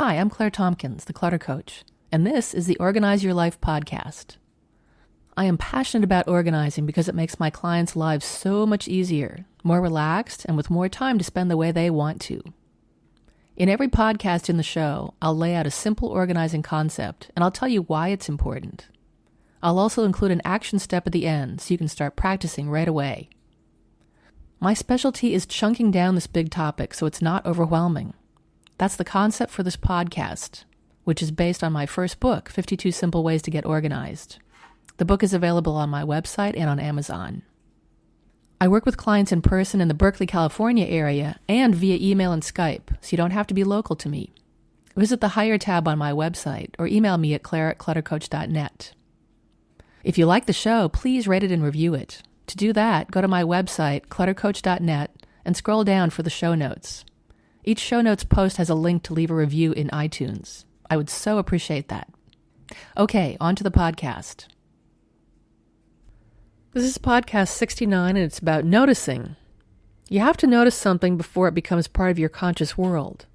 Hi, I'm Claire Tompkins, the Clutter Coach, and this is the Organize Your Life podcast. I am passionate about organizing because it makes my clients' lives so much easier, more relaxed, and with more time to spend the way they want to. In every podcast in the show, I'll lay out a simple organizing concept, and I'll tell you why it's important. I'll also include an action step at the end so you can start practicing right away. My specialty is chunking down this big topic so it's not overwhelming. That's the concept for this podcast, which is based on my first book, 52 Simple Ways to Get Organized. The book is available on my website and on Amazon. I work with clients in person in the Berkeley, California area and via email and Skype, so you don't have to be local to me. Visit the Hire tab on my website or email me at claire@cluttercoach.net. If you like the show, please rate it and review it. To do that, go to my website, cluttercoach.net, and scroll down for the show notes. Each show notes post has a link to leave a review in iTunes. I would so appreciate that. Okay, on to the podcast. This is podcast 69, and it's about noticing. You have to notice something before it becomes part of your conscious world.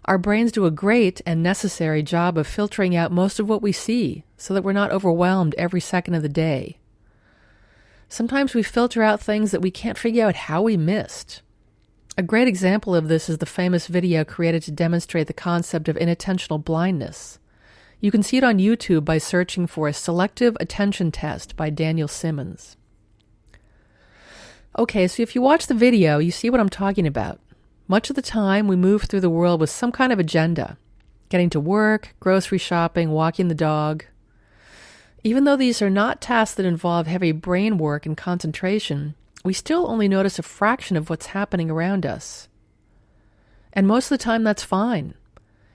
Our brains do a great and necessary job of filtering out most of what we see so that we're not overwhelmed every second of the day. Sometimes we filter out things that we can't figure out how we missed. A great example of this is the famous video created to demonstrate the concept of inattentional blindness. You can see it on YouTube by searching for Selective Attention Test by Daniel Simmons. Okay, so if you watch the video, you see what I'm talking about. Much of the time, we move through the world with some kind of agenda. Getting to work, grocery shopping, walking the dog. Even though these are not tasks that involve heavy brain work and concentration, we still only notice a fraction of what's happening around us. And most of the time, that's fine.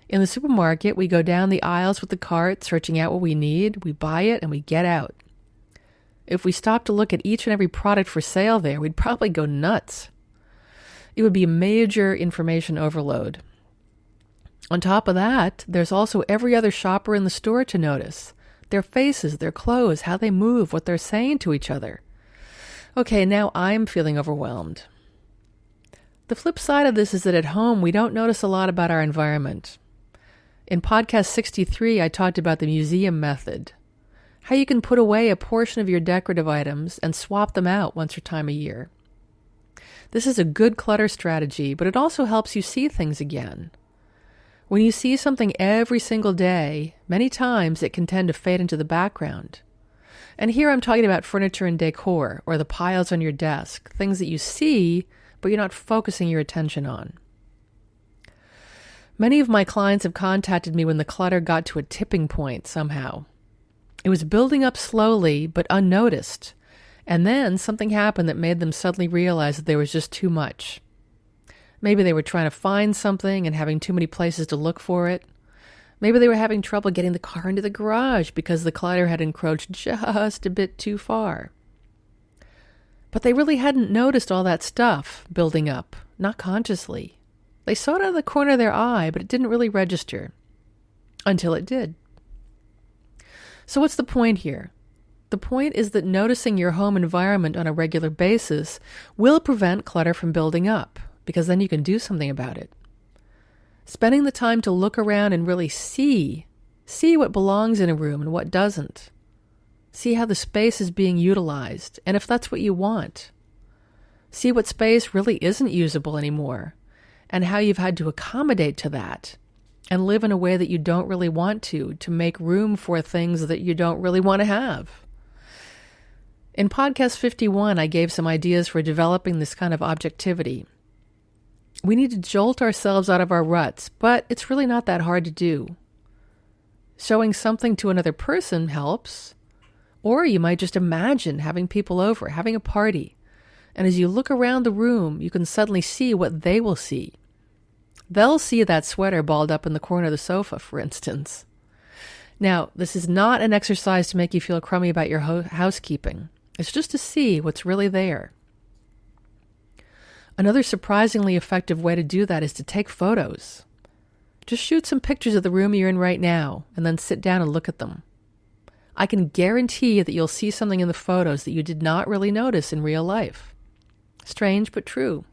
In the supermarket, we go down the aisles with the cart, searching out what we need, we buy it, and we get out. If we stopped to look at each and every product for sale there, we'd probably go nuts. It would be a major information overload. On top of that, there's also every other shopper in the store to notice. Their faces, their clothes, how they move, what they're saying to each other. Okay, now I'm feeling overwhelmed. The flip side of this is that at home, we don't notice a lot about our environment. In podcast 63, I talked about the museum method, how you can put away a portion of your decorative items and swap them out once or twice a year. This is a good clutter strategy, but it also helps you see things again. When you see something every single day, many times it can tend to fade into the background. And here I'm talking about furniture and decor, or the piles on your desk, things that you see, but you're not focusing your attention on. Many of my clients have contacted me when the clutter got to a tipping point somehow. It was building up slowly, but unnoticed. And then something happened that made them suddenly realize that there was just too much. Maybe they were trying to find something and having too many places to look for it. Maybe they were having trouble getting the car into the garage because the clutter had encroached just a bit too far. But they really hadn't noticed all that stuff building up, not consciously. They saw it out of the corner of their eye, but it didn't really register. Until it did. So what's the point here? The point is that noticing your home environment on a regular basis will prevent clutter from building up, because then you can do something about it. Spending the time to look around and really see what belongs in a room and what doesn't. See how the space is being utilized, and if that's what you want. See what space really isn't usable anymore, and how you've had to accommodate to that, and live in a way that you don't really want to make room for things that you don't really want to have. In podcast 51, I gave some ideas for developing this kind of objectivity. We need to jolt ourselves out of our ruts, but it's really not that hard to do. Showing something to another person helps, or you might just imagine having people over, having a party, and as you look around the room, you can suddenly see what they will see. They'll see that sweater balled up in the corner of the sofa, for instance. Now, this is not an exercise to make you feel crummy about your housekeeping. It's just to see what's really there. Another surprisingly effective way to do that is to take photos. Just shoot some pictures of the room you're in right now, and then sit down and look at them. I can guarantee that you'll see something in the photos that you did not really notice in real life. Strange, but true.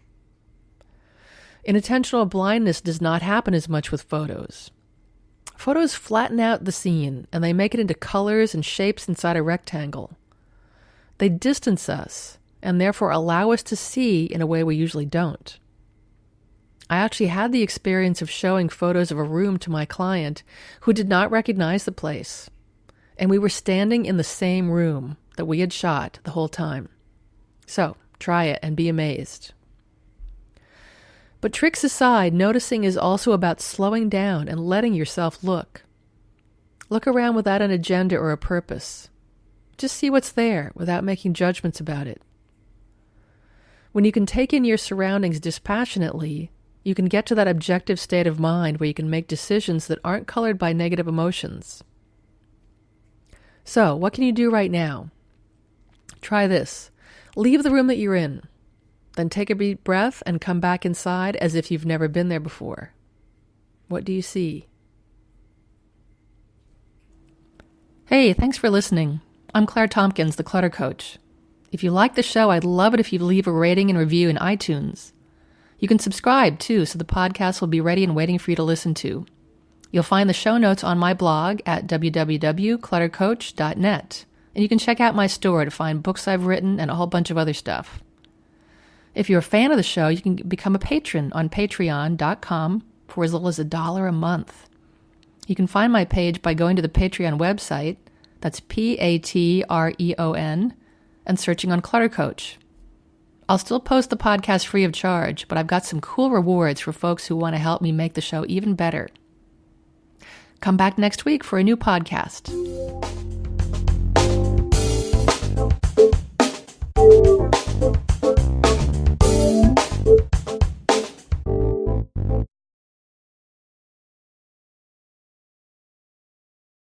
Inattentional blindness does not happen as much with photos. Photos flatten out the scene, and they make it into colors and shapes inside a rectangle. They distance us, and therefore allow us to see in a way we usually don't. I actually had the experience of showing photos of a room to my client who did not recognize the place, and we were standing in the same room that we had shot the whole time. So, try it and be amazed. But tricks aside, noticing is also about slowing down and letting yourself look. Look around without an agenda or a purpose. Just see what's there without making judgments about it. When you can take in your surroundings dispassionately, you can get to that objective state of mind where you can make decisions that aren't colored by negative emotions. So, what can you do right now? Try this. Leave the room that you're in. Then take a deep breath and come back inside as if you've never been there before. What do you see? Hey, thanks for listening. I'm Claire Tompkins, the Clutter Coach. If you like the show, I'd love it if you leave a rating and review in iTunes. You can subscribe, too, so the podcast will be ready and waiting for you to listen to. You'll find the show notes on my blog at www.cluttercoach.net, and you can check out my store to find books I've written and a whole bunch of other stuff. If you're a fan of the show, you can become a patron on patreon.com for as little as $1 a month. You can find my page by going to the Patreon website, that's Patreon, and searching on Clutter Coach. I'll still post the podcast free of charge, but I've got some cool rewards for folks who want to help me make the show even better. Come back next week for a new podcast.